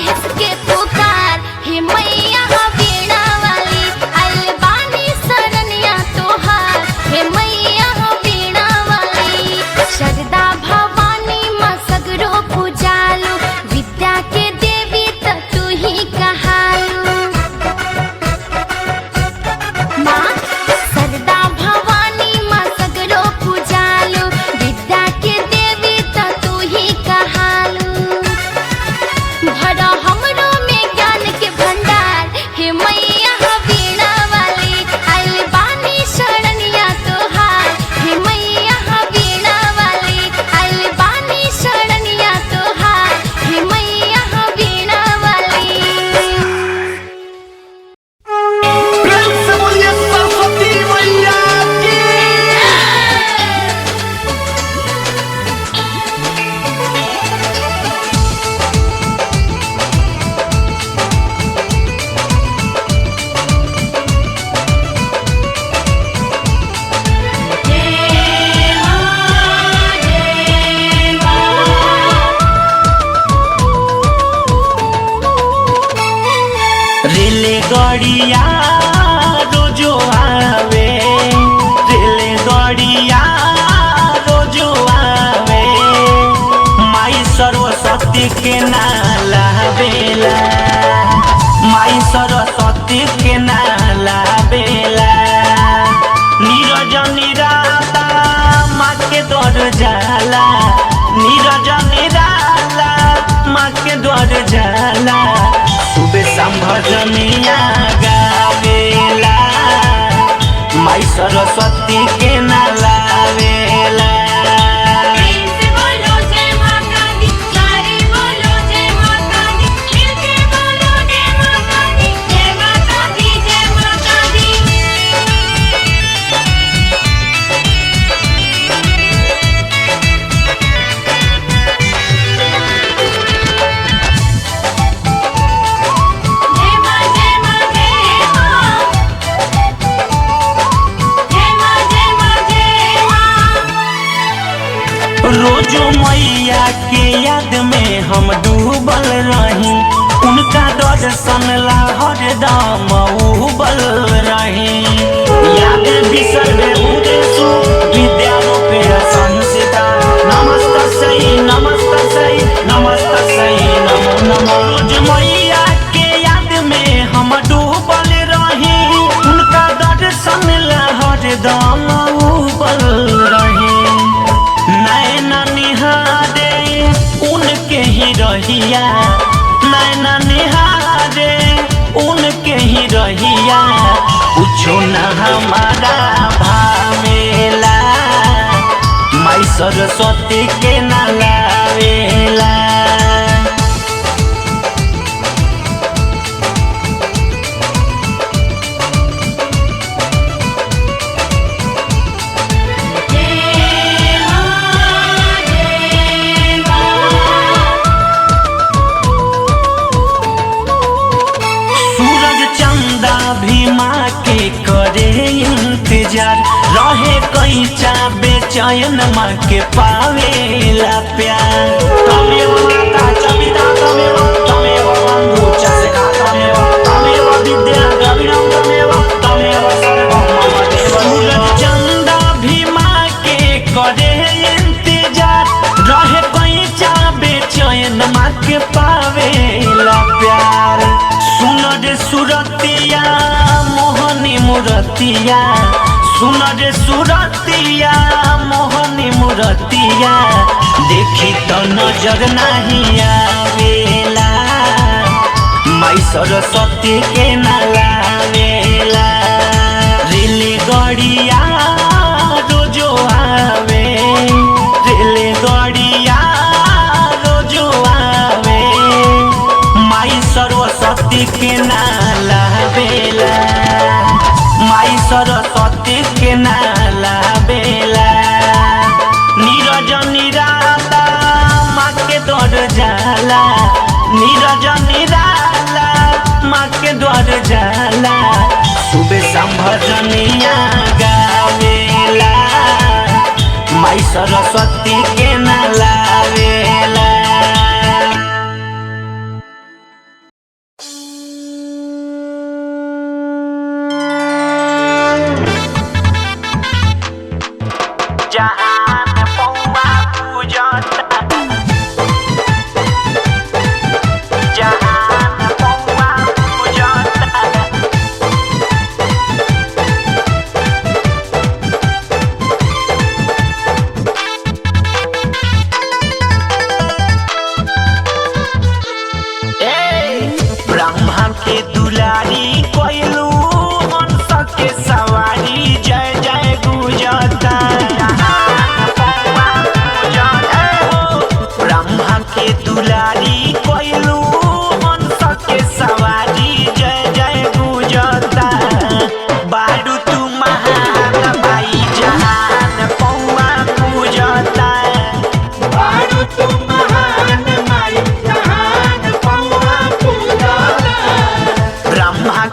महेश के पुकार हे मैया वीणा वाली अलबानी शरणिया तोहार हे मैया वीणा वाली शरदा भवानी माँ सगरो पूजालू विद्या के देवी त तू ही कहालू माँ शरदा भवानी माँ सगरो पूजालू विद्या के देवी त तू ही कहालू भरा हमरो में ज्ञान के भंडार हे मैया वीणा वाली अलबानी शरणिया तोहार हे मैया वीणा वाली अलबानी शरणिया तोहार हे मैया वीणा वाली। प्रेम से बोलिए सरस्वती मैया की। रेलगाड़िया रोजो आवे रेलगाड़िया रोजो आवे माई सरस्वती के नाला बेला माई सरस्वती के नाला बेला नीरज निराला माँ के द्वार जाला नीरज निराला माँ के द्वार जाला सुबह संभजनिया गावेला माई सरस्वती के नलावेला रोजो मैया के याद में हम डूबल रही उनका दर्शन ला हरदम उबल रही याद बिसरे उदेशु विद्या रूपे संसिता नमस्तस्यै नमस्तस्यै नमस्तस्यै नमो नमः रोज मैया के याद में हम डूबल रही उनका दर्शन ला हरदम उबल रही नैना निहारे उनके ही रहिया नैना निहारे उनके ही रहिया कुछो न हमारा भावेला माई सरस्वती के न लावेला इंतजार रहे कैचा बेचैन माँ के पावेला प्यार तमेव माता चपिता तमेव बंधु चषका तमेव विद्या द्रविणं तमेव सर्वं मम देव सूरज चंदा भी माँ के करे इंतजार रहे कैचा बेचैन माँ के पावेला प्यार सुन रे सुरतिया मोहनी मुरतिया सुन रे सुरतिया मोहनी मुरतिया देखी तो नजर नहीं आवेला माई सरस्वती के न लावेला रेलगाड़िया रोजो आवे रेलगाड़िया रोजो आवे माई सरस्वती के न लावेला माई सरस्वती के न लावेला नीरज निराला माँ के द्वार जाला नीरज निराला माँ के द्वार जाला सुबह संभजनिया गावेला माई सरस्वती के न लावेला। के दुलारी कोइलू हंस के सवारी जय जय गुजता ब्रह्मा के दुलारी कोइलू हंस के सवारी जय जय गुजता बारू तू महान भाई जहान पौआ पूजता बारू तू महान माई जहान पौआ पूजता ब्रह्मा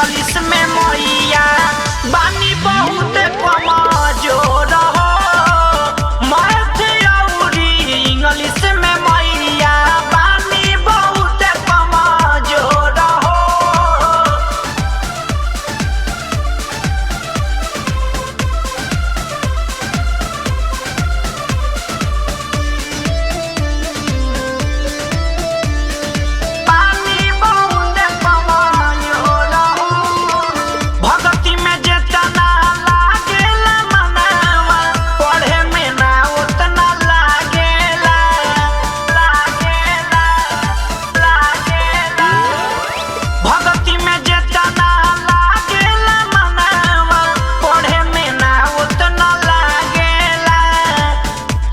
इंग्लिश में मैया बानी बहुत कमजोर हो मैथ औरी इंग्लिश में मैया बानी बहुत कमजोर हो बानी बहुत कमजोर हो भगती में जितना लागेला मनावा पढ़े में ना उतना लागेला भगती में जितना लागेला मनावा पढ़े में ना उतना लागेला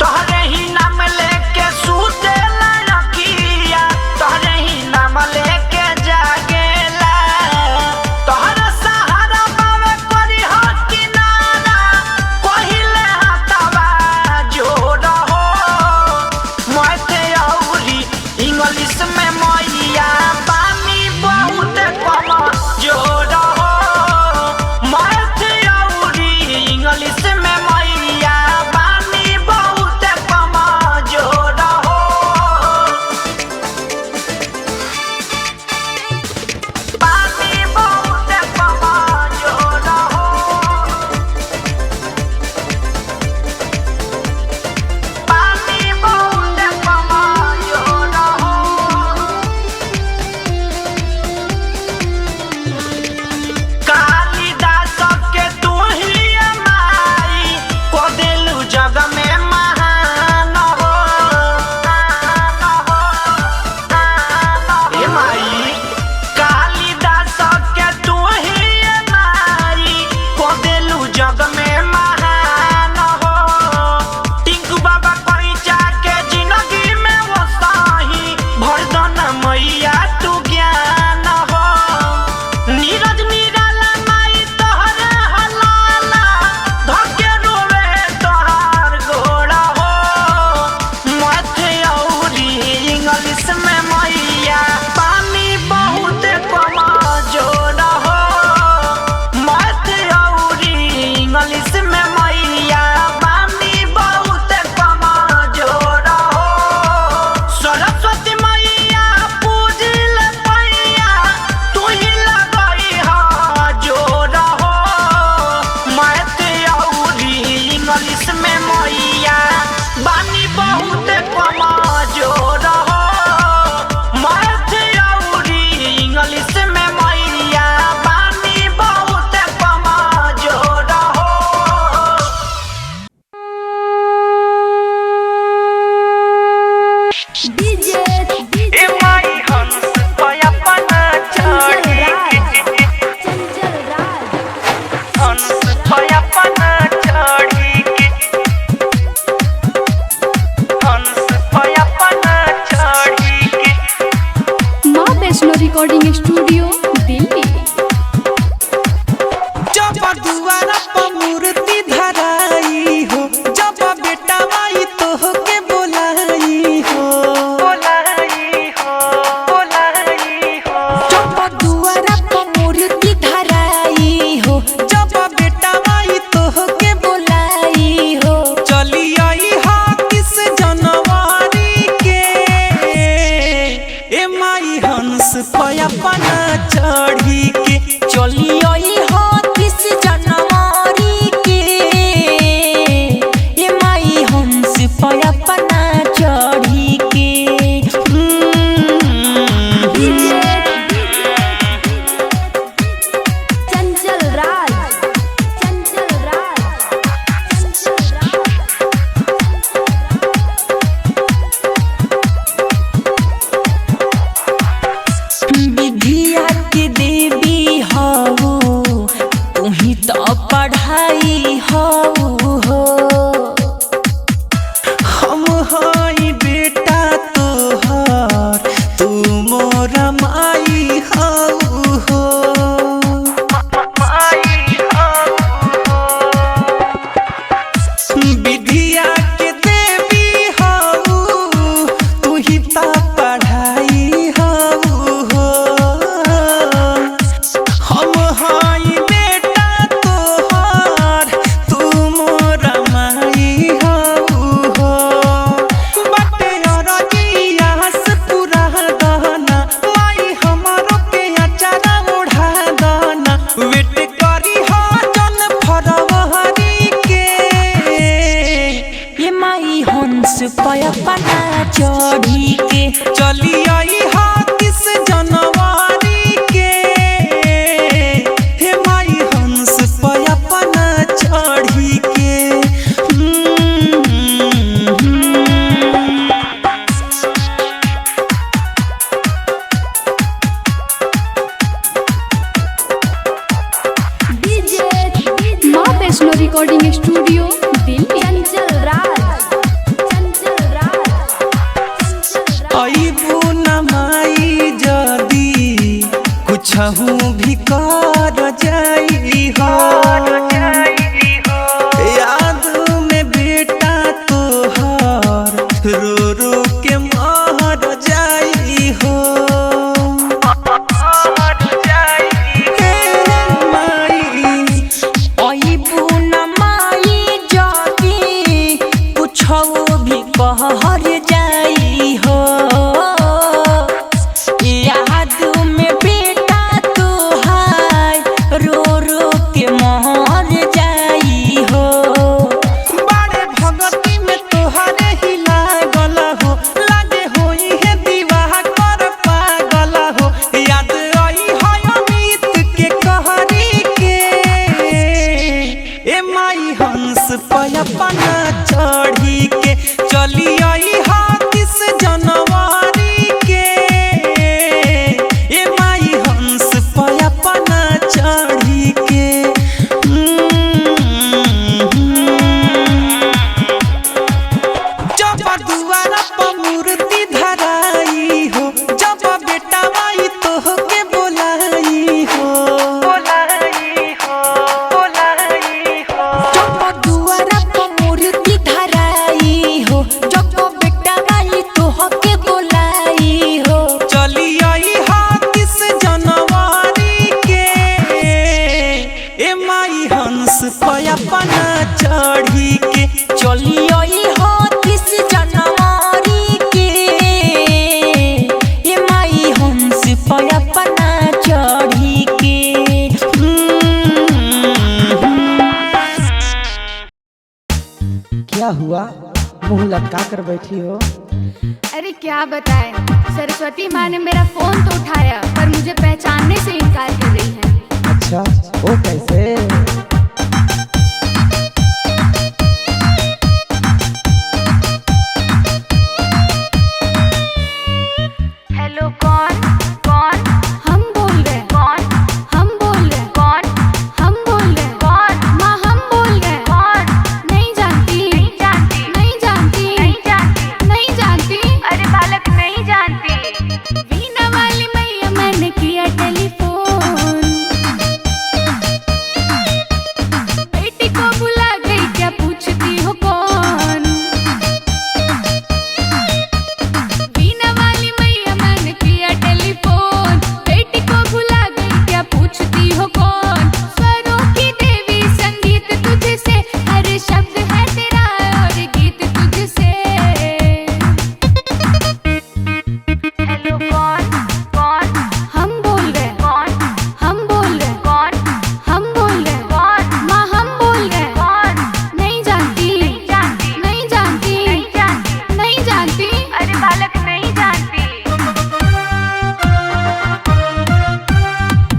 तोहरे ही नाम लेके सुतेला रखिया तोहरे ही नाम लेके जागेला तोहरा सहारा बावे करी हो किनारा कहिले हाथवा जोड़ हो मैथ औरी इंग्लिश में मैया बानी बहुत कमजोर हो मैथ औरी इंग्लिश में मैया बानी बहुत कमजोर हो बानी बहुत कमजोर हो बानी बहुत कमजोर हो कालिदास के तू ही माई को दिलु जग में महान हो ए माई कालिदास के तू ही माई को दिलु जग में महान हो टिंकू बाबा कोई जाके जिंदगी में वो साही भर दो न मैया तू ज्ञान हो नीरज निराला माई तोहरे हलाला धके रोवे तोहार गोड़ा हो मैथ औरी इंग्लिश में मैया बानी बहुत कमजोर हो मैथ औरी इंग्लिश में मैया बानी बहुत कमजोर हो सरस्वती मैया पूजिल पैया तू ही लगई हा जोर हो मैथ औरी इंग्लिश में मैया बानी बहुत कमजोर हो मैथ औरी इंग्लिश में मैया बानी बहुत कमजोर हो डीजे ए माई हंस पयापन चढ़ी चंचल राज हंस पयापन चढ़ी हंस पयापन चढ़ी माँ वैष्णो रिकॉर्डिंग स्टूडियो दिल्ली जब दुआरा पर मूर्ति धराई हो जब बेटा माई तोहके बोलाई हो जब दुआरा पर मूर्ति धराई हो जब बेटा माई तोहके बोलाई हो चली आई हा किस जनवरी के ए माई हंस पयापन चढ़ी के चली आई हा किस जनवरी के ए माई हंस पयापन चढ़ी के चंचल राज चंचल विधिया के देवी हऊ तू ही तो पढ़ाई हऊ हो हम हई बेटा तोहर तू मोर माई हऊ हो विधिया के देवी हऊ तू ही तो पढ़ाई हऊ हो रिकॉर्डिंग स्टूडियो दिल्ली। चंचल राज, चंचल राज, चंचल राज। अइबू न माई जदी कुछहू भी कर जाई हो, याद में बेटा तोहर रो रो के मर जाई हो। अइबू न माई जदी कुछहू भी कहर जाई हो, याद में बेटा तोहार रो रो के मर जाई हो। बड़े भगती में तोहरे ही लागल हो, लागे होई है दीवाह कर पागल हो। याद आई है अमित के कहरी के, ए माई हंस पे अपना चढ़ी के चली आई हा 30 जनवरी के। ए माई हंस पे अपना चढ़ी के। जब दुआरा पर मूर्ति धराई हो, जब बेटा माई तोहके बोलाई हो, जब दुआरा पर मूर्ति धराई हो, जब बेटा माई तोहके बोलाई हो। चली आई हा 30 जनवरी के, ए माई हंस पे अपना चढ़ी के चली आई हा 30 जनवरी के। ए माई हंस पे अपना चढ़ी के। क्या हुआ, मुंह लटका कर बैठी हो? अरे क्या बताएं, सरस्वती माँ ने मेरा फोन तो उठाया पर मुझे पहचानने से इनकार कर रही है। अच्छा, वो कैसे? हेलो, कौन कौन? हम बोल रहे हैं। कौन? हम बोल रहे हैं। कौन? हम बोल रहे हैं। कौन? माँ हम बोल रहे हैं। कौन? नहीं जानती, नहीं जानती, नहीं जानती, नहीं जानती, नहीं जानती। अरे बालक नहीं जानती। वीणा वाली मैया मैंने किया टेलीफोन, बेटी को बुला गई क्या पूछती हो कौन? वीणा वाली मैया मैंने किया टेलीफोन, बेटी को भुला गई क्या पूछती हो कौन? स्वरों की देवी संगीत तुझसे, हर शब्द है तेरा और गीत तुझसे। हेलो, कौन कौन? हम बोल रहे हैं। कौन? हम बोल रहे हैं। कौन? हम बोल रहे हैं। कौन? माँ हम बोल रहे हैं। कौन? नहीं जानती, नहीं जानती, नहीं जानती, नहीं जानती, नहीं जानती। अरे बालक नहीं जानती।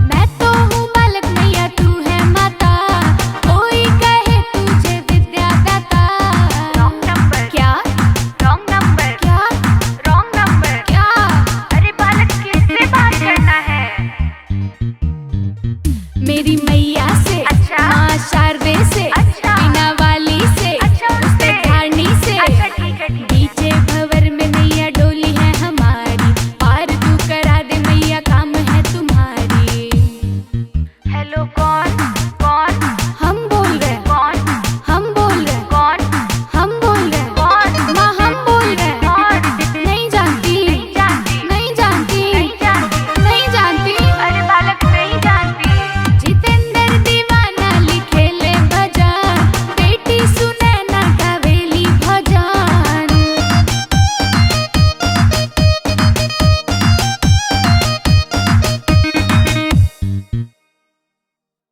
मैं तो हूँ बालक मैया, तू है माता, कोई कहे तुझे विद्यादाता। Wrong number. क्या? Wrong number. क्या? Wrong number. क्या? अरे बालक किससे बात करना है? मेरी मैया